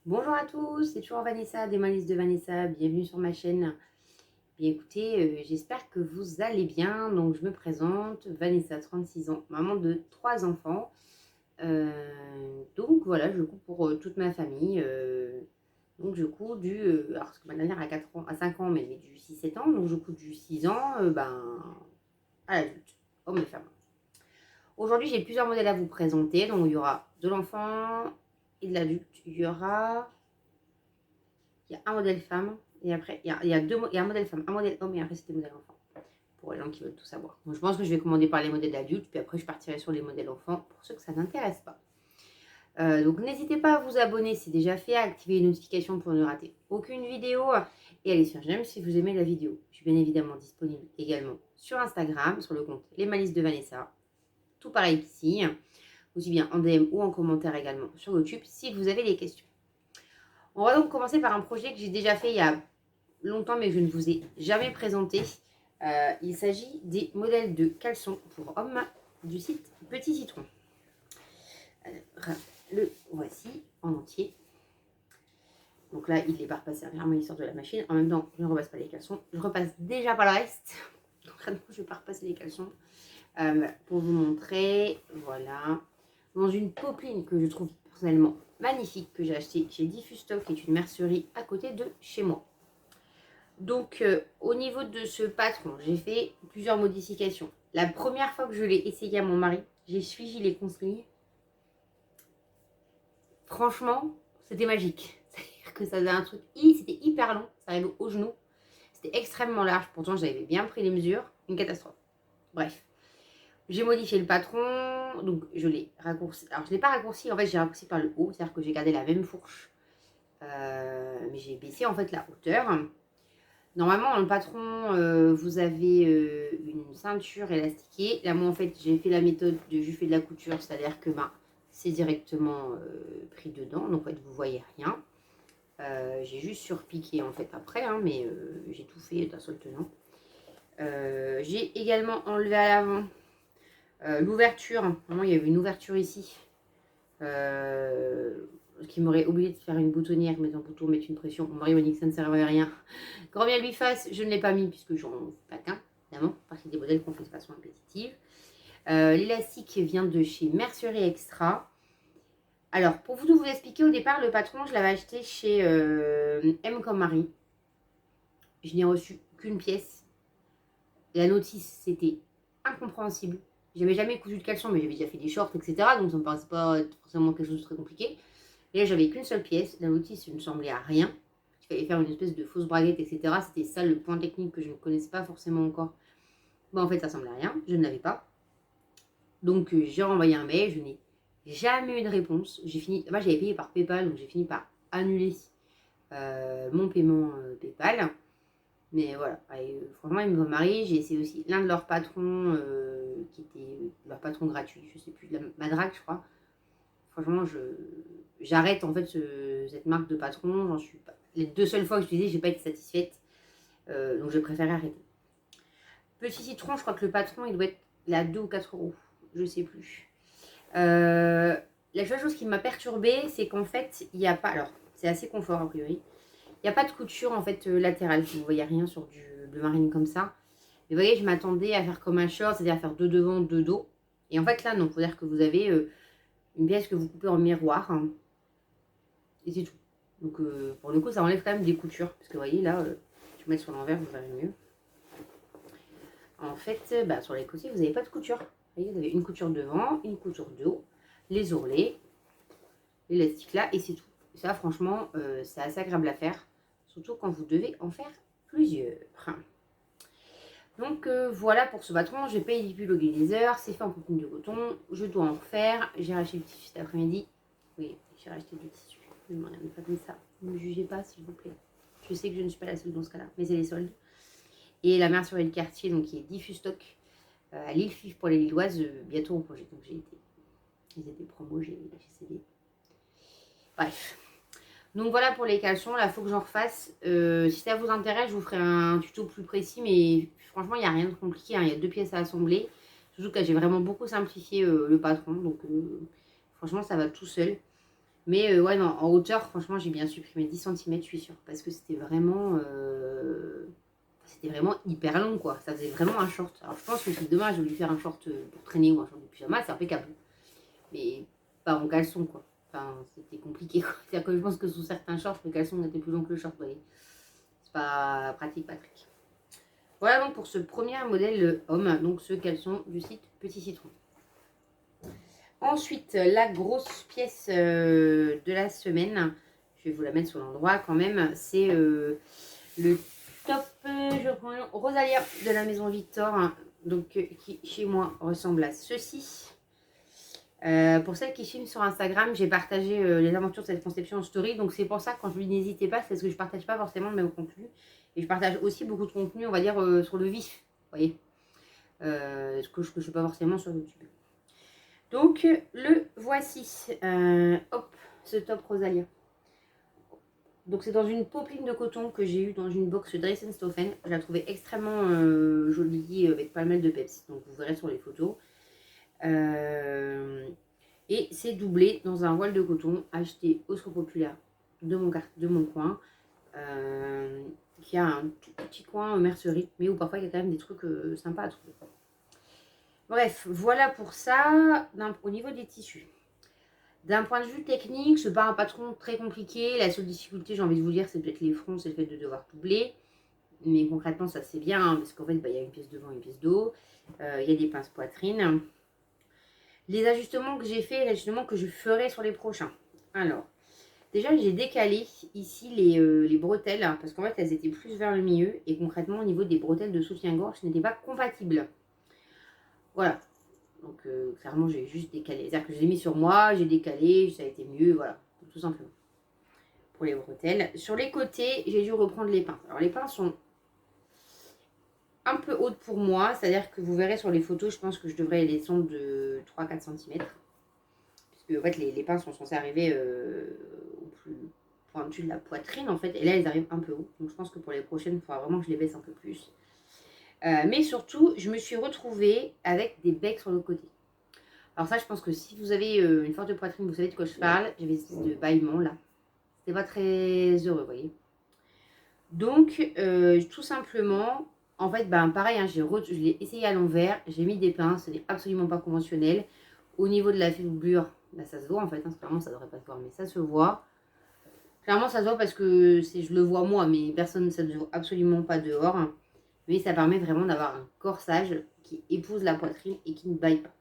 Bonjour à tous, c'est toujours Vanessa des Malices de Vanessa, bienvenue sur ma chaîne. Bien écoutez, j'espère que vous allez bien. Donc je me présente, Vanessa, 36 ans, maman de 3 enfants. Donc voilà, je couds pour toute ma famille. Donc je couds alors parce que ma dernière a 4 ans, à 5 ans, mais du 6-7 ans. Donc je couds du 6 ans à l'adulte, homme et femme. Aujourd'hui, j'ai plusieurs modèles à vous présenter. Donc il y aura de l'enfant et de l'adulte. Il y a un modèle femme et après il y a un modèle femme, un modèle homme et après c'est des modèles enfants. Pour les gens qui veulent tout savoir. Donc je pense que je vais commander par les modèles adultes, puis après je partirai sur les modèles enfants pour ceux que ça n'intéresse pas. Donc n'hésitez pas à vous abonner si c'est déjà fait, à activer les notifications pour ne rater aucune vidéo et à aller sur j'aime si vous aimez la vidéo. Je suis bien évidemment disponible également sur Instagram, sur le compte Les Malices de Vanessa. Tout pareil qu'ici, aussi bien en DM ou en commentaire également sur YouTube si vous avez des questions. On va donc commencer par un projet que j'ai déjà fait il y a longtemps mais que je ne vous ai jamais présenté. Il s'agit des modèles de caleçons pour hommes du site Petit Citron. Alors, le voici en entier. Donc là, il n'est pas repassé entièrement, il sort de la machine. En même temps, je ne repasse pas les caleçons. Je repasse déjà pas le reste. Donc je ne vais pas repasser les caleçons. Pour vous montrer, voilà. Dans une popeline que je trouve personnellement magnifique, que j'ai acheté chez Diffustock, qui est une mercerie à côté de chez moi. Donc, au niveau de ce patron, j'ai fait plusieurs modifications. La première fois que je l'ai essayé à mon mari, j'ai suivi les consignes. Franchement, c'était magique. C'est-à-dire que ça faisait un truc, c'était hyper long, ça arrivait au genou. C'était extrêmement large, pourtant j'avais bien pris les mesures. Une catastrophe. Bref, j'ai modifié le patron, donc je l'ai raccourci. Alors, je ne l'ai pas raccourci, en fait, j'ai raccourci par le haut, c'est-à-dire que j'ai gardé la même fourche. Mais j'ai baissé en fait la hauteur. Normalement, dans le patron, vous avez une ceinture élastiquée. Là, moi, en fait, j'ai fait la méthode de je fais de la couture, c'est-à-dire que c'est directement pris dedans. Donc, en fait, vous voyez rien. J'ai juste surpiqué, en fait, après, hein, mais j'ai tout fait d'un seul tenant. J'ai également enlevé à l'avant l'ouverture. Normalement, il y avait une ouverture ici. Qui m'aurait obligé de faire une boutonnière, mettre un bouton, mettre une pression. Mon mari m'a dit que ça ne servait à rien. Grand bien lui fasse, je ne l'ai pas mis puisque j'en fais pas qu'un, évidemment, parce qu'il y a des modèles qu'on fait de façon répétitive. L'élastique vient de chez Mercerie Extra. Alors, pour vous expliquer, au départ, le patron, je l'avais acheté chez M comme Marie. Je n'ai reçu qu'une pièce. La notice, c'était incompréhensible. J'avais jamais cousu de caleçon, mais j'avais déjà fait des shorts, etc. Donc ça me paraissait pas forcément quelque chose de très compliqué. Et là, j'avais qu'une seule pièce. La notice ne semblait à rien. Il fallait faire une espèce de fausse braguette, etc. C'était ça le point technique que je ne connaissais pas forcément encore. Bon, en fait, ça ressemblait à rien. Je ne l'avais pas. Donc, j'ai renvoyé un mail. Je n'ai jamais eu de réponse. J'ai fini. Moi, j'avais payé par PayPal, donc j'ai fini par annuler mon paiement PayPal. Mais voilà, franchement, ils me remarient. J'ai essayé aussi l'un de leurs patrons, qui était leur patron gratuit, je sais plus, de la Madrag, je crois. Franchement, j'arrête en fait cette marque de patron. J'en suis pas. Les 2 seules fois que je l'ai utilisé, j'ai pas été satisfaite. Donc, je préfère arrêter. Petit Citron, je crois que le patron, il doit être là 2 ou 4 euros. Je sais plus. La seule chose qui m'a perturbée, c'est qu'en fait, il n'y a pas. Alors, c'est assez confort a priori. Il n'y a pas de couture en fait latérale. Vous ne voyez rien sur du bleu marine comme ça. Mais vous voyez, je m'attendais à faire comme un short, c'est-à-dire à faire 2 devant, 2 dos. Et en fait, là, non. Il faut dire que vous avez une pièce que vous coupez en miroir. Hein, et c'est tout. Donc, pour le coup, ça enlève quand même des coutures. Parce que vous voyez, là, je vais mettre sur l'envers, vous verrez mieux. En fait, sur les côtés, vous n'avez pas de couture. Vous voyez, vous avez une couture devant, une couture de haut, les ourlets, l'élastique là, et c'est tout. Ça, franchement, c'est assez agréable à faire. Surtout quand vous devez en faire plusieurs. Donc voilà pour ce patron, j'ai payé du le laser, c'est fait en coquine de coton, je dois en refaire. J'ai racheté le tissu cet après-midi. Oui, j'ai racheté du tissu. Ne me regardez pas comme ça, ne me jugez pas s'il vous plaît. Je sais que je ne suis pas la seule dans ce cas-là, mais c'est les soldes. Et la mercerie de quartier, donc qui est Diffustock, à Lille Fif pour les Lilloises, bientôt en projet. Donc j'ai été. Ils étaient promos, j'ai cédé. Bref. Donc voilà pour les caleçons, là il faut que j'en refasse. Si ça vous intéresse, je vous ferai un tuto plus précis, mais franchement il n'y a rien de compliqué, hein. Il y a 2 pièces à assembler. Surtout que j'ai vraiment beaucoup simplifié le patron, donc franchement ça va tout seul. Mais ouais, non, en hauteur, franchement, j'ai bien supprimé 10 centimètres, je suis sûre. Parce que c'était vraiment hyper long, quoi. Ça faisait vraiment un short. Alors, je pense que si demain, je voulais faire un short pour traîner ou un short de pyjama, c'est impeccable. Mais pas en caleçon, quoi. Enfin, c'était compliqué, quoi. C'est-à-dire que je pense que sous certains shorts, le caleçon était plus long que le short, vous voyez. C'est pas pratique, Patrick. Voilà donc pour ce premier modèle homme, donc ce caleçon du site Petit Citron. Ensuite, la grosse pièce de la semaine, je vais vous la mettre sur l'endroit quand même, c'est le top, je prends Rosalia de la maison Victor, donc qui chez moi ressemble à ceci. Pour celles qui filment sur Instagram, j'ai partagé les aventures de cette conception en story, donc c'est pour ça que quand je lui n'hésitez pas, c'est parce que je ne partage pas forcément le même contenu, et je partage aussi beaucoup de contenu, on va dire, sur le vif, vous voyez, ce que je ne fais pas forcément sur YouTube. Donc, le voici. Hop, ce top Rosalia. Donc, c'est dans une popeline de coton que j'ai eu dans une box Dress & Stophen. Je la trouvais extrêmement jolie avec pas mal de peps. Donc, vous verrez sur les photos. Et c'est doublé dans un voile de coton acheté au Secours Populaire de mon coin. Qui a un tout petit coin mercerie, mais où parfois il y a quand même des trucs sympas à trouver. Bref, voilà pour ça au niveau des tissus. D'un point de vue technique, ce n'est pas un patron très compliqué. La seule difficulté, j'ai envie de vous dire, c'est peut-être les fronts, c'est le fait de devoir doubler. Mais concrètement, ça c'est bien, hein, parce qu'en fait, il y a une pièce devant, une pièce d'eau. Il y a des pinces poitrine. Les ajustements que j'ai fait, les ajustements que je ferai sur les prochains. Alors, déjà, j'ai décalé ici les bretelles, hein, parce qu'en fait, elles étaient plus vers le milieu. Et concrètement, au niveau des bretelles de soutien-gorge, ce n'était pas compatible. Voilà. Donc, clairement, j'ai juste décalé. C'est-à-dire que je l'ai mis sur moi, j'ai décalé, ça a été mieux, voilà, tout simplement. Pour les bretelles. Sur les côtés, j'ai dû reprendre les pinces. Alors, les pinces sont un peu hautes pour moi, c'est-à-dire que vous verrez sur les photos, je pense que je devrais les descendre de 3-4 cm. Puisque, en fait, les pinces sont censées arriver au plus pointu de la poitrine, en fait. Et là, elles arrivent un peu haut. Donc, je pense que pour les prochaines, il faudra vraiment que je les baisse un peu plus. Mais surtout, je me suis retrouvée avec des becs sur le côté. Alors ça, je pense que si vous avez une forte poitrine, vous savez de quoi je parle. J'avais ce bâillement là. C'était pas très heureux, vous voyez. Donc, tout simplement, en fait, pareil, hein, je l'ai essayé à l'envers. J'ai mis des pinces, ce n'est absolument pas conventionnel. Au niveau de la fibrure, ça se voit en fait. Hein, clairement, ça ne devrait pas se voir, mais ça se voit. Clairement, ça se voit parce que je le vois moi, mais personne, ça ne se voit absolument pas dehors. Hein. Mais ça permet vraiment d'avoir un corsage qui épouse la poitrine et qui ne baille pas.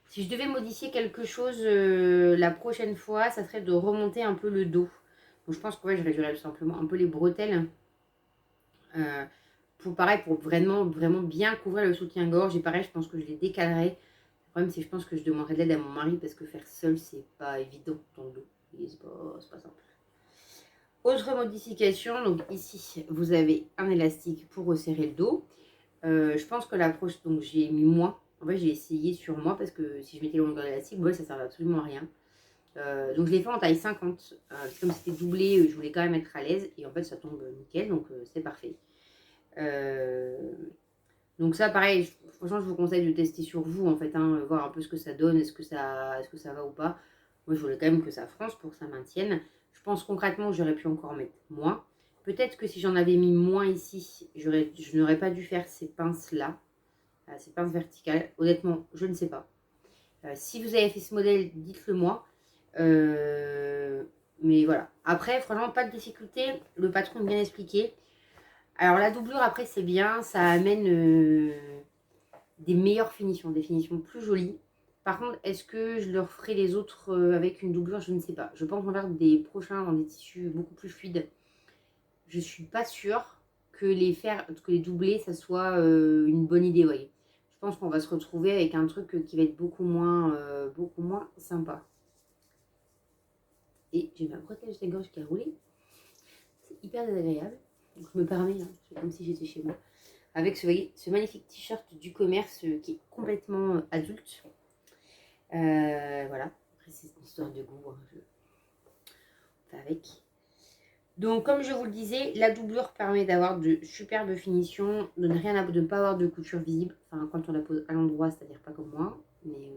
Si je devais modifier quelque chose la prochaine fois, ça serait de remonter un peu le dos. Donc je pense que je réduirais tout simplement un peu les bretelles. Pareil, pour vraiment, vraiment bien couvrir le soutien-gorge. Et pareil, je pense que je les décalerai. Le problème, c'est que je pense que je demanderai de l'aide à mon mari parce que faire seul, c'est pas évident dans le dos. C'est pas simple. Autre modification, donc ici, vous avez un élastique pour resserrer le dos. Je pense que l'approche, donc j'ai mis moins. En fait, j'ai essayé sur moi parce que si je mettais le longueur d'élastique, ça ne servait absolument à rien. Donc je l'ai fait en taille 50. Comme c'était doublé, je voulais quand même être à l'aise. Et en fait, ça tombe nickel, donc c'est parfait. Donc ça, pareil, franchement, je vous conseille de tester sur vous, en fait, hein, voir un peu ce que ça donne, est-ce que ça va ou pas. Moi, je voulais quand même que ça fronce pour que ça maintienne. Je pense concrètement que j'aurais pu encore mettre moins. Peut-être que si j'en avais mis moins ici, je n'aurais pas dû faire ces pinces-là, ces pinces verticales. Honnêtement, je ne sais pas. Si vous avez fait ce modèle, dites-le moi. Mais voilà. Après, franchement, pas de difficulté. Le patron bien expliqué. Alors, la doublure, après, c'est bien. Ça amène des meilleures finitions, des finitions plus jolies. Par contre, est-ce que je leur ferai les autres avec une doublure? Je ne sais pas. Je pense en faire des prochains dans des tissus beaucoup plus fluides. Je ne suis pas sûre que les doubler, ça soit une bonne idée, voyez. Je pense qu'on va se retrouver avec un truc qui va être beaucoup moins sympa. Et j'ai ma bretelle de gorge qui a roulé. C'est hyper désagréable. Donc je me permets, hein, c'est comme si j'étais chez moi. Avec ce magnifique t-shirt du commerce qui est complètement adulte. Voilà. Après, c'est une histoire de goût. Hein, on fait avec. Donc, comme je vous le disais, la doublure permet d'avoir de superbes finitions, de ne pas avoir de couture visible. Enfin, quand on la pose à l'endroit, c'est-à-dire pas comme moi. Mais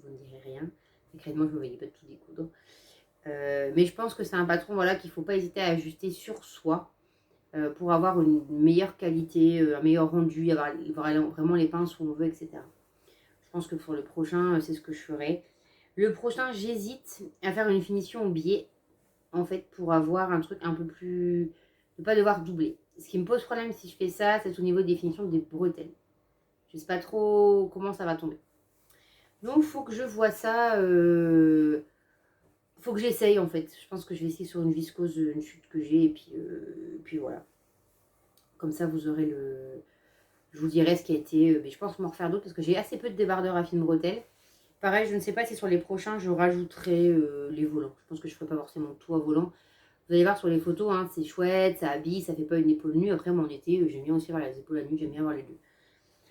vous ne direz rien. Concrètement, je ne me voyais pas de tout découdre. Mais je pense que c'est un patron voilà, qu'il ne faut pas hésiter à ajuster sur soi pour avoir une meilleure qualité, un meilleur rendu, avoir vraiment les pinces où on veut, etc. Je pense que pour le prochain, c'est ce que je ferai. Le prochain, j'hésite à faire une finition au biais, en fait, pour avoir un truc un peu plus... ne pas devoir doubler. Ce qui me pose problème si je fais ça, c'est au niveau des finitions des bretelles. Je ne sais pas trop comment ça va tomber. Donc, il faut que je vois ça. Faut que j'essaye, en fait. Je pense que je vais essayer sur une viscose, une chute que j'ai, et puis voilà. Comme ça, vous aurez le... Je vous dirai ce qui a été... mais je pense m'en refaire d'autres, parce que j'ai assez peu de débardeurs à fine bretelle. Pareil, je ne sais pas si sur les prochains, je rajouterai les volants. Je pense que je ne ferai pas forcément tout à volant. Vous allez voir sur les photos, hein, c'est chouette, ça habille, ça fait pas une épaule nue. Après, moi, en été, j'aime bien aussi avoir les épaules à nu, j'aime bien avoir les deux.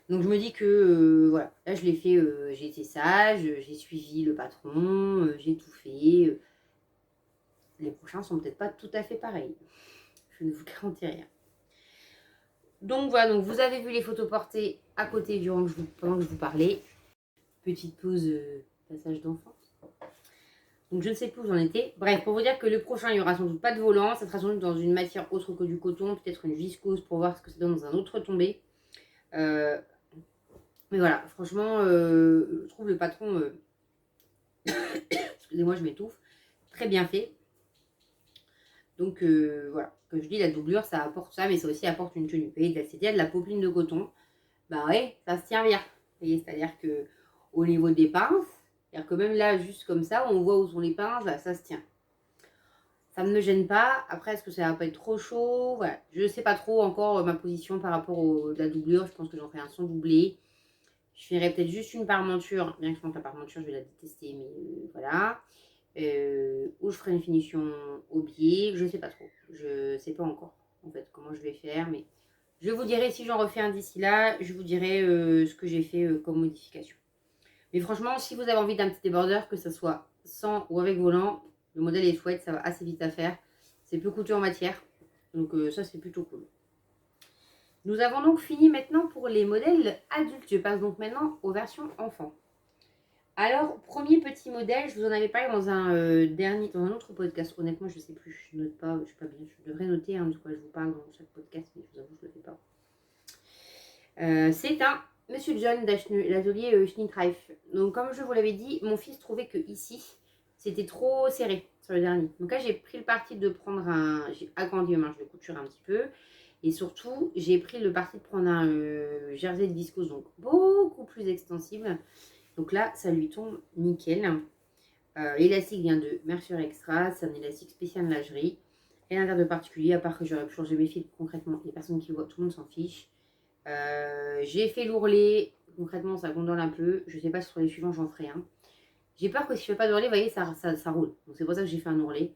Donc, je me dis que, voilà, là, je l'ai fait, j'ai été sage, j'ai suivi le patron, j'ai tout fait. Les prochains sont peut-être pas tout à fait pareils. Je ne vous garantis rien. Donc, voilà, donc vous avez vu les photos portées à côté pendant que je vous parlais. Petite pause passage d'enfance. Donc je ne sais plus où j'en étais. Bref, pour vous dire que le prochain, il n'y aura sans doute pas de volant. Ça sera sans doute dans une matière autre que du coton. Peut-être une viscose pour voir ce que ça donne dans un autre tombé. Mais voilà, franchement, je trouve le patron... excusez-moi, je m'étouffe. Très bien fait. Donc voilà, comme je dis, la doublure, ça apporte ça. Mais ça aussi apporte une tenue. Vous voyez, c'est-à-dire de la popeline de coton. Bah ouais, ça se tient bien. Vous voyez, c'est-à-dire que au niveau des pinces, c'est-à-dire que même là, juste comme ça, on voit où sont les pinces, bah, ça se tient. Ça ne me gêne pas. Après, est-ce que ça va pas être trop chaud? Voilà. Je ne sais pas trop encore ma position par rapport à la doublure. Je pense que j'en ferai un sans doubler. Je ferai peut-être juste une parmenture. Bien que je pense que la parmenture, je vais la détester. Mais voilà. Ou je ferai une finition au biais. Je ne sais pas trop. Je ne sais pas encore, en fait, comment je vais faire. Mais je vous dirai si j'en refais un d'ici là. Je vous dirai ce que j'ai fait comme modification. Mais franchement, si vous avez envie d'un petit débardeur, que ce soit sans ou avec volant, le modèle est chouette, ça va assez vite à faire. C'est peu coûteux en matière, donc ça c'est plutôt cool. Nous avons donc fini maintenant pour les modèles adultes. Je passe donc maintenant aux versions enfants. Alors, premier petit modèle, je vous en avais parlé dans dans un autre podcast. Honnêtement, je ne sais plus, je note pas, je ne suis pas bien. Je devrais noter de quoi je vous parle dans chaque podcast, mais je vous avoue, je ne le fais pas. C'est un Monsieur John l'atelier Schnittreif. Donc, comme je vous l'avais dit, mon fils trouvait que ici, c'était trop serré sur le dernier. Donc là, j'ai pris le parti de prendre j'ai agrandi ma marge de couture un petit peu. Et surtout, j'ai pris le parti de prendre un jersey de viscose, donc beaucoup plus extensible. Donc là, ça lui tombe nickel. L'élastique vient de Mercier Extra. C'est un élastique spécial lingerie. Rien à dire de particulier, à part que j'aurais pu changer mes fils. Concrètement, les personnes qui le voient, tout le monde s'en fiche. J'ai fait l'ourlet. Concrètement, ça gondole un peu. Je ne sais pas si sur les suivants, j'en ferai un. J'ai peur que si je ne fais pas d'ourlet, vous voyez, ça roule. Donc c'est pour ça que j'ai fait un ourlet.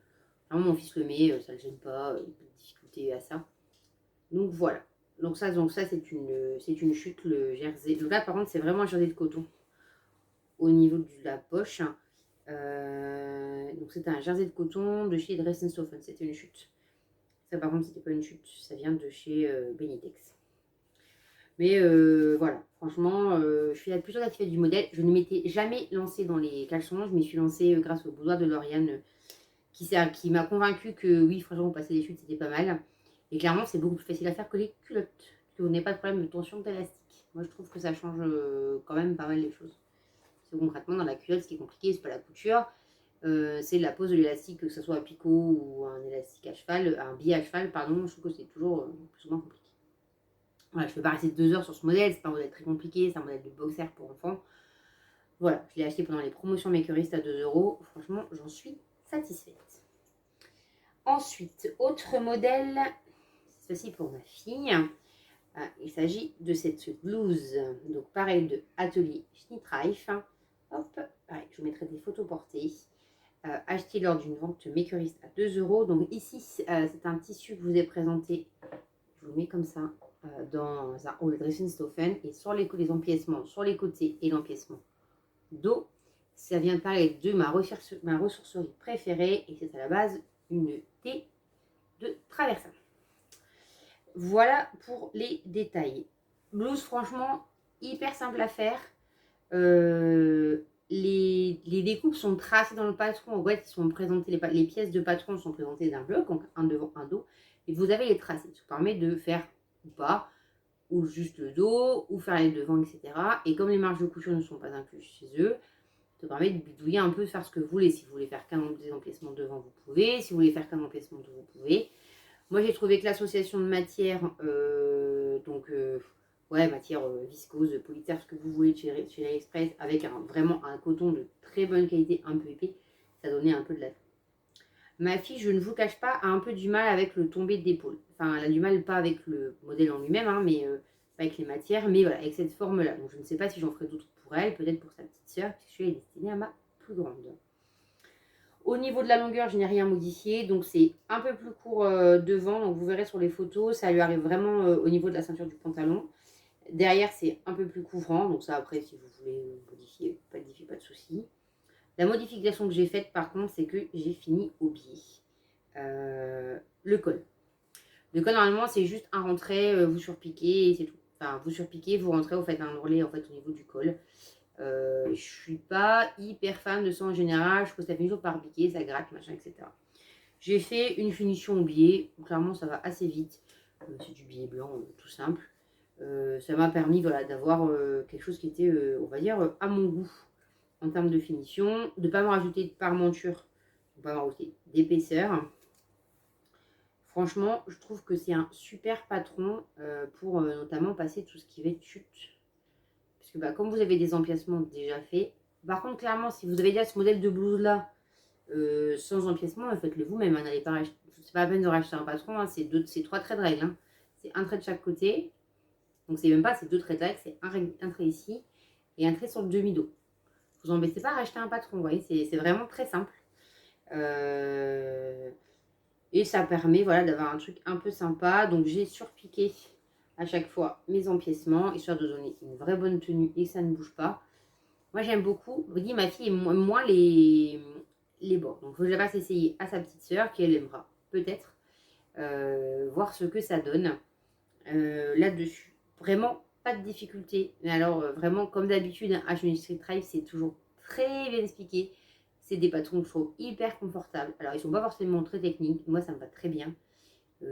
Vraiment, mon fils le met, ça ne le gêne pas. Il n'y a pas de difficulté à ça. Donc voilà. Donc ça c'est une chute, le jersey. Donc là, par contre, c'est vraiment un jersey de coton au niveau de la poche. Donc c'était un jersey de coton de chez Dressenstoffen. C'était une chute. Ça, par contre, c'était pas une chute. Ça vient de chez Benitex. Mais voilà, franchement, je suis plutôt satisfaite du modèle. Je ne m'étais jamais lancée dans les caleçons. Je m'y suis lancée grâce au boudoir de Lauriane qui m'a convaincue que oui, franchement, passer des chutes, c'était pas mal. Et clairement, c'est beaucoup plus facile à faire que les culottes. Que vous n'avez pas de problème de tension d'élastique. Moi, je trouve que ça change quand même pas mal les choses. Parce que concrètement, dans la culotte, ce qui est compliqué, c'est pas la couture. C'est la pose de l'élastique, que ce soit à picot ou un élastique à cheval, un billet à cheval, pardon. Je trouve que c'est toujours plus souvent compliqué. Voilà, je ne peux pas rester 2 heures sur ce modèle, c'est pas un modèle très compliqué, c'est un modèle de boxer pour enfants. Voilà, je l'ai acheté pendant les promotions Makerist à 2 €. Franchement, j'en suis satisfaite. Ensuite, autre modèle, cette fois-ci pour ma fille. Il s'agit de cette blouse, donc pareil de Atelier Schnittreif. Hop, pareil, je vous mettrai des photos portées. Acheté lors d'une vente Makerist à 2 €. Donc ici, c'est un tissu que je vous ai présenté. Je vous le mets comme ça. Dans un haut de Dressenstoffen et sur les empiècements sur les côtés et l'empiècement dos, ça vient de parler de ma ressourcerie préférée et c'est à la base une thé de traversin. Voilà pour les détails. Blouse franchement hyper simple à faire. les découpes sont tracées dans le patron. En fait, ils sont présentés, les pièces de patron sont présentées d'un bloc, donc un devant, un dos. Et vous avez les tracés. Ça vous permet de faire ou pas, ou juste le dos, ou faire les devants, etc. Et comme les marges de couture ne sont pas incluses chez eux, ça permet de bidouiller un peu, de faire ce que vous voulez. Si vous voulez faire qu'un emplacement devant, vous pouvez. Si vous voulez faire qu'un emplacement devant, vous pouvez. Moi, j'ai trouvé que l'association de matières, ouais, matière viscose, polyester, ce que vous voulez chez AliExpress, avec vraiment un coton de très bonne qualité, un peu épais, ça donnait un peu de la. Ma fille, je ne vous cache pas, a un peu du mal avec le tombé d'épaule. Enfin, elle a du mal, pas avec le modèle en lui-même, hein, mais pas avec les matières, mais voilà, avec cette forme-là. Donc, je ne sais pas si j'en ferai d'autres pour elle, peut-être pour sa petite sœur, puisque je suis destinée à ma plus grande. Au niveau de la longueur, je n'ai rien modifié, donc c'est un peu plus court devant, donc vous verrez sur les photos, ça lui arrive vraiment au niveau de la ceinture du pantalon. Derrière, c'est un peu plus couvrant, donc ça après, si vous voulez modifier, pas de souci. La modification que j'ai faite, par contre, c'est que j'ai fini au biais. Le col. Le col, normalement, c'est juste un rentré, vous surpiquez et c'est tout. Enfin, vous surpiquez, vous rentrez, vous faites un ourlet en fait au niveau du col. Je suis pas hyper fan de ça en général. Je trouve que ça finit toujours par piquer, ça gratte, machin, etc. J'ai fait une finition au biais. Clairement, ça va assez vite. C'est du biais blanc, tout simple. Ça m'a permis voilà, d'avoir quelque chose qui était, on va dire, à mon goût en termes de finition. De ne pas me rajouter de parmenture, de ne pas me rajouter d'épaisseur. Franchement, je trouve que c'est un super patron pour notamment passer tout ce qui va être chute. Parce que comme vous avez des empiècements déjà faits, par contre, clairement, si vous avez déjà ce modèle de blouse-là, sans empiècement, faites-le vous-même. Hein, c'est pas la peine de racheter un patron, hein, c'est 3 traits de règle. Hein. C'est un trait de chaque côté. Donc, c'est même pas, c'est 2 traits de règle, c'est un trait ici et un trait sur le demi-dos. Vous embêtez pas à racheter un patron, vous voyez, c'est vraiment très simple. Et ça permet voilà, d'avoir un truc un peu sympa. Donc, j'ai surpiqué à chaque fois mes empiècements, histoire de donner une vraie bonne tenue et que ça ne bouge pas. Moi, j'aime beaucoup. Je vous dis, ma fille aime moins les bords. Donc, je la fasse essayer à sa petite sœur, qui elle aimera peut-être, voir ce que ça donne là-dessus. Vraiment, pas de difficulté. Mais alors, vraiment, comme d'habitude, un H Street Tribe, c'est toujours très bien expliqué. C'est des patrons que je trouve hyper confortables. Alors, ils sont pas forcément très techniques. Moi, ça me va très bien.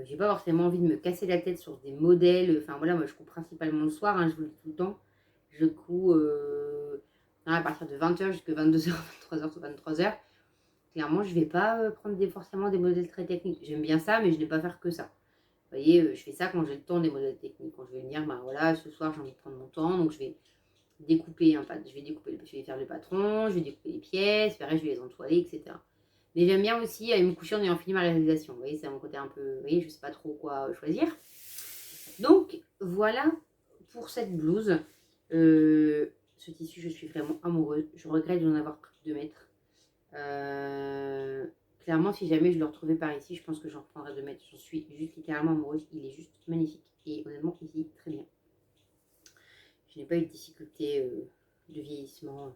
J'ai pas forcément envie de me casser la tête sur des modèles. Enfin, voilà, moi, je couds principalement le soir. Hein, je vous le dis tout le temps. Je couds à partir de 20h jusqu'à 22h, 23h, 23h. Clairement, je ne vais pas prendre forcément des modèles très techniques. J'aime bien ça, mais je ne vais pas faire que ça. Vous voyez, je fais ça quand j'ai le temps des modèles techniques. Quand je vais me dire, voilà, ce soir, j'ai envie de prendre mon temps. Donc, je vais découper, je vais faire le patron, je vais découper les pièces, pareil, je vais les entoiler, etc. Mais j'aime bien aussi aller me coucher en ayant fini ma réalisation. Vous voyez, c'est mon côté un peu... Vous voyez, je ne sais pas trop quoi choisir. Donc, voilà pour cette blouse. Ce tissu, je suis vraiment amoureuse. Je regrette de n'en avoir pris que 2 mètres. Clairement, si jamais je le retrouvais par ici, je pense que j'en reprendrais 2 mètres. J'en suis juste littéralement amoureuse. Il est juste magnifique. Et honnêtement, il est très bien. Je n'ai pas eu de difficulté de vieillissement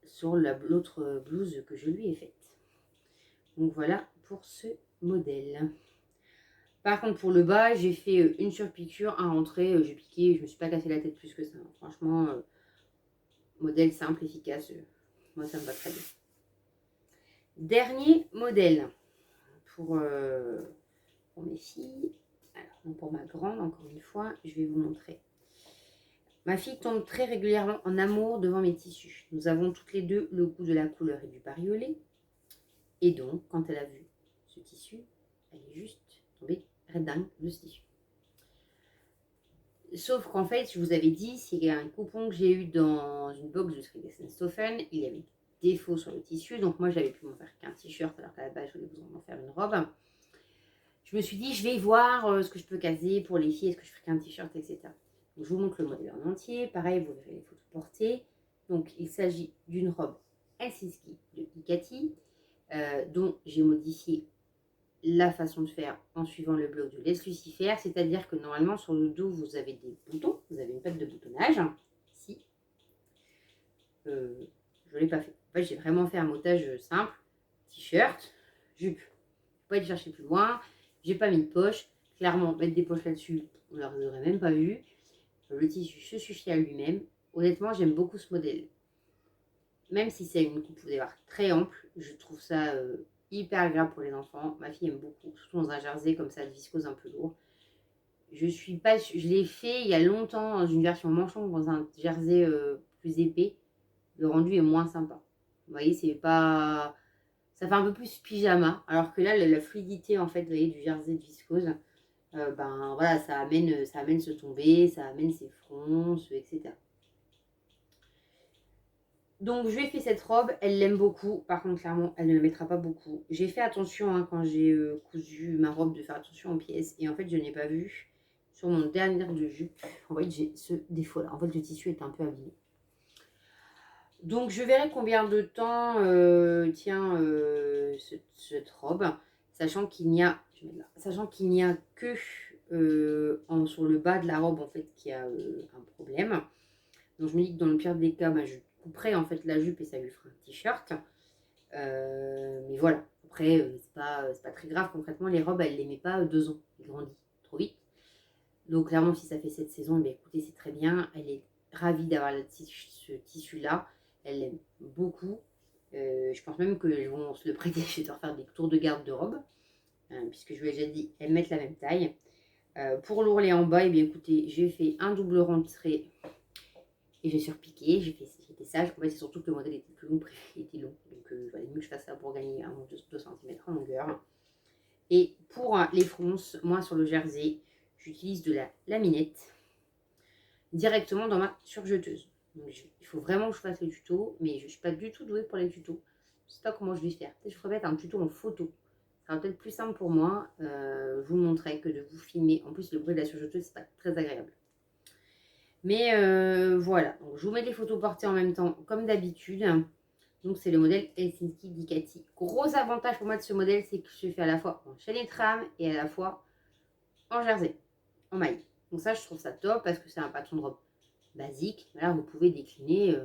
sur l'autre blouse que je lui ai faite. Donc voilà pour ce modèle. Par contre, pour le bas, j'ai fait une surpiqûre, un rentré, j'ai piqué, je ne me suis pas cassé la tête plus que ça. Franchement, modèle simple, efficace, moi ça me va très bien. Dernier modèle pour mes filles. Alors, pour ma grande, encore une fois, je vais vous montrer. Ma fille tombe très régulièrement en amour devant mes tissus. Nous avons toutes les deux le goût de la couleur et du bariolé. Et donc, quand elle a vu ce tissu, elle est juste tombée dingue de ce tissu. Sauf qu'en fait, je vous avais dit, c'est un coupon que j'ai eu dans une box de Friedrichshafen. Il y avait des défauts sur le tissu. Donc moi, j'avais pu m'en faire qu'un t-shirt alors qu'à la base, je voulais vous en faire une robe. Je me suis dit, je vais voir ce que je peux caser pour les filles. Est-ce que je ferai qu'un t-shirt, etc. Donc, je vous montre le modèle en entier. Pareil, vous verrez les photos portées. Donc, il s'agit d'une robe Helsinki de Ikati, dont j'ai modifié la façon de faire en suivant le blog de Les Lucifer, c'est-à-dire que normalement sur le dos vous avez des boutons, vous avez une patte de boutonnage ici. Je ne l'ai pas fait. En fait, j'ai vraiment fait un montage simple, t-shirt, jupe. Je ne peux pas aller chercher plus loin. J'ai pas mis de poche. Clairement, mettre des poches là-dessus, on ne les aurait même pas vu. Le tissu se suffit à lui-même. Honnêtement, j'aime beaucoup ce modèle. même si c'est une coupe, vous allez voir, très ample, je trouve ça hyper agréable pour les enfants. Ma fille aime beaucoup, surtout dans un jersey comme ça, de viscose un peu lourd. Je suis pas, je l'ai fait il y a longtemps dans une version manchon, dans un jersey plus épais. Le rendu est moins sympa. Vous voyez, c'est pas, ça fait un peu plus pyjama, alors que là, la fluidité en fait, vous voyez, du jersey de viscose, ben voilà, ça amène ce tombé, ça amène ces fronces, etc. Donc je lui ai fait cette robe, elle l'aime beaucoup, par contre clairement elle ne la mettra pas beaucoup. J'ai fait attention hein, quand j'ai cousu ma robe de faire attention aux pièces et en fait je n'ai pas vu sur mon dernier de jupe. En fait j'ai ce défaut là, en fait le tissu est un peu abîmé. Donc je verrai combien de temps tient cette robe, sachant qu'il n'y a, que sur le bas de la robe en fait qui a un problème. Donc je me dis que dans le pire des cas, bah, je couperai en fait la jupe et ça lui fera un t-shirt. Mais voilà, après c'est pas très grave concrètement, les robes elle les met pas 2 ans, elle grandit trop vite. Donc clairement si ça fait cette saison, bah, écoutez c'est très bien, elle est ravie d'avoir ce tissu là, elle l'aime beaucoup. Je pense même qu'elles vont se le prêter, je vais leur faire des tours de garde de robe, puisque je lui ai déjà dit, elles mettent la même taille. Pour l'ourlet en bas, et bien écoutez, j'ai fait un double rang de trait et j'ai surpiqué, j'étais sage. En fait, c'est surtout que le modèle était plus long, il était long. Donc, il fallait mieux que je fasse ça pour gagner 2 cm en longueur. Et pour les fronces, moi, sur le jersey, j'utilise de la laminette directement dans ma surjeteuse. Donc, il faut vraiment que je fasse les tutos, mais je ne suis pas du tout douée pour les tutos. Je ne sais pas comment je vais faire. Peut-être que je ferai peut-être un tuto en photo. Ça sera peut-être plus simple pour moi. Je vous montrerai que de vous filmer. En plus, le bruit de la surjeteuse, c'est pas très agréable. Mais voilà, donc, je vous mets les photos portées en même temps, comme d'habitude. Donc, c'est le modèle Helsinki Ducati. Gros avantage pour moi de ce modèle, c'est que je fais à la fois en chaîne et trame et à la fois en jersey, en maille. Donc ça, je trouve ça top parce que c'est un patron de robe basique. Là, vous pouvez décliner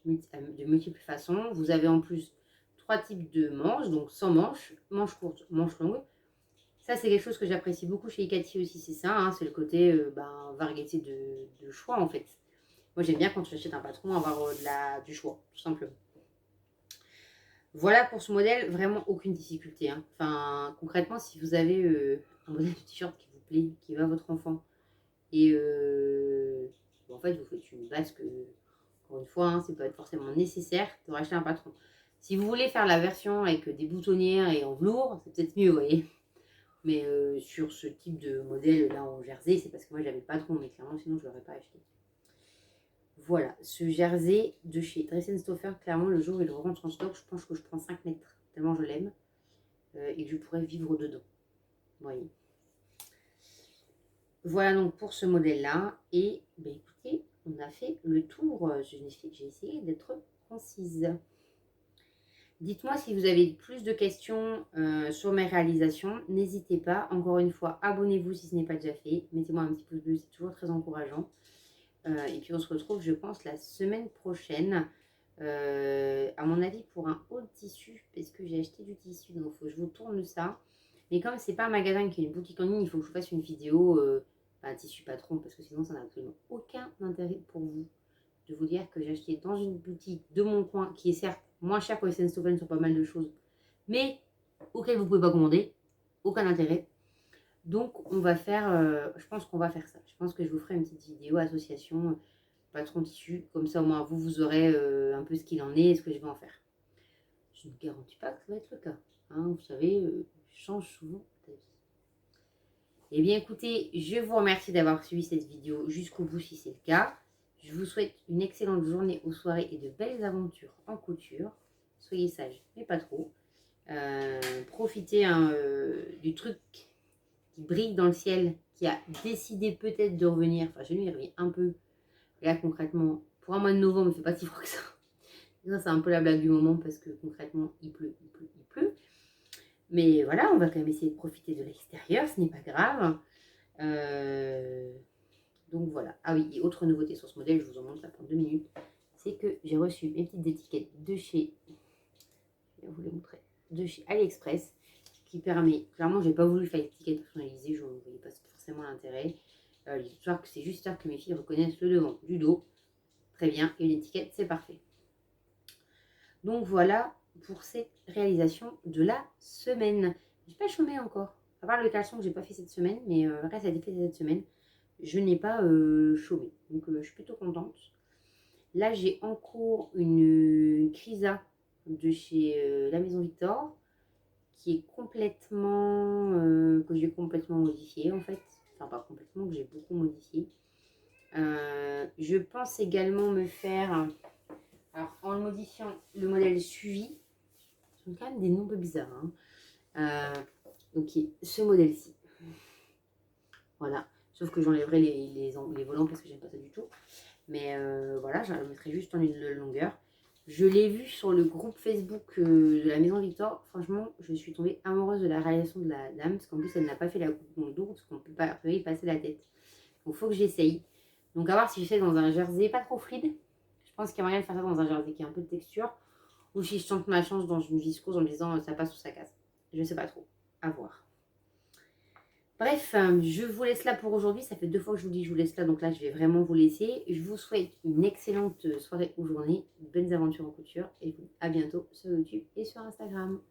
de multiples façons. Vous avez en plus 3 types de manches, donc sans manches, manches courtes, manches longues. Ça, c'est quelque chose que j'apprécie beaucoup chez Icati aussi, c'est ça, hein, c'est le côté variété de choix en fait. Moi, j'aime bien quand j'achète un patron avoir du choix, tout simplement. Voilà pour ce modèle, vraiment aucune difficulté. Hein. Enfin, concrètement, si vous avez un modèle de t-shirt qui vous plaît, qui va à votre enfant, et en fait, vous faites une base que, encore une fois, hein, c'est pas forcément nécessaire de racheter un patron. Si vous voulez faire la version avec des boutonnières et en velours, c'est peut-être mieux, vous voyez. Mais sur ce type de modèle là en jersey, c'est parce que moi j'avais pas trop, mais clairement sinon je l'aurais pas acheté. Voilà, ce jersey de chez Dress & Stoffer, clairement le jour où il rentre en stock, je pense que je prends 5 mètres, tellement je l'aime, et que je pourrais vivre dedans. Vous voyez. Voilà donc pour ce modèle là, et ben, écoutez, on a fait le tour, j'ai essayé d'être concise. Dites-moi si vous avez plus de questions sur mes réalisations. N'hésitez pas. Encore une fois, abonnez-vous si ce n'est pas déjà fait. Mettez-moi un petit pouce bleu, c'est toujours très encourageant. Et puis on se retrouve, je pense, la semaine prochaine. À mon avis, pour un haut tissu, parce que j'ai acheté du tissu, donc il faut que je vous tourne ça. Mais comme c'est pas un magasin qui est une boutique en ligne, il faut que je fasse une vidéo, un tissu patron, parce que sinon ça n'a absolument aucun intérêt pour vous de vous dire que j'ai acheté dans une boutique de mon coin, qui est certes moins cher que les Stoffen sur pas mal de choses, mais auquel vous ne pouvez pas commander, aucun intérêt. Donc on va faire, je pense qu'on va faire ça. Je pense que je vous ferai une petite vidéo association patron tissu, comme ça au moins vous aurez un peu ce qu'il en est et ce que je vais en faire. Je ne garantis pas que ça va être le cas. Hein, vous savez, je change souvent d'avis. Eh bien écoutez, je vous remercie d'avoir suivi cette vidéo jusqu'au bout si c'est le cas. Je vous souhaite une excellente journée ou soirée et de belles aventures en couture. Soyez sages, mais pas trop. Profitez du truc qui brille dans le ciel, qui a décidé peut-être de revenir. Enfin, chez lui, il revient un peu. Et là, concrètement, pour un mois de novembre, il ne fait pas si froid que ça. Et ça, c'est un peu la blague du moment parce que concrètement, il pleut, il pleut, il pleut. Mais voilà, on va quand même essayer de profiter de l'extérieur, ce n'est pas grave. Donc voilà. Ah oui, et autre nouveauté sur ce modèle, je vous en montre ça pendant 2 minutes, c'est que j'ai reçu mes petites étiquettes de chez, je vais vous les montrer, de chez AliExpress, qui permet, clairement, j'ai pas voulu faire l'étiquette personnalisée, je ne voyais pas forcément l'intérêt. C'est juste histoire que mes filles reconnaissent le devant du dos. Très bien, et l'étiquette, c'est parfait. Donc voilà pour cette réalisation de la semaine. J'ai pas chômé encore. À part le caleçon que j'ai pas fait cette semaine, mais le reste a été fait cette semaine. Je n'ai pas chômé. Donc je suis plutôt contente. Là, j'ai en cours une Crisa de chez la Maison Victor qui est complètement, que j'ai complètement modifié en fait. Enfin, pas complètement, que j'ai beaucoup modifié. Je pense également me faire, alors en le modifiant, le modèle suivi. Ce sont quand même des noms un peu bizarres. Hein. Donc, ce modèle-ci. Voilà. Sauf que j'enlèverai les volants parce que j'aime pas ça du tout. Mais voilà, je le mettrai juste en une longueur. Je l'ai vu sur le groupe Facebook de la Maison Victor. Franchement, je suis tombée amoureuse de la réalisation de la dame. Parce qu'en plus, elle n'a pas fait la coupe dans le dos. Parce qu'on peut pas y passer la tête. Donc, il faut que j'essaye. Donc, à voir si je fais dans un jersey pas trop fluide. Je pense qu'il y a moyen de faire ça dans un jersey qui a un peu de texture. Ou si je tente ma chance dans une viscose en me disant ça passe ou ça casse. Je ne sais pas trop. À voir. Bref, je vous laisse là pour aujourd'hui. Ça fait 2 fois que je vous dis je vous laisse là. Donc là, je vais vraiment vous laisser. Je vous souhaite une excellente soirée ou journée. De bonnes aventures en couture. Et à bientôt sur YouTube et sur Instagram.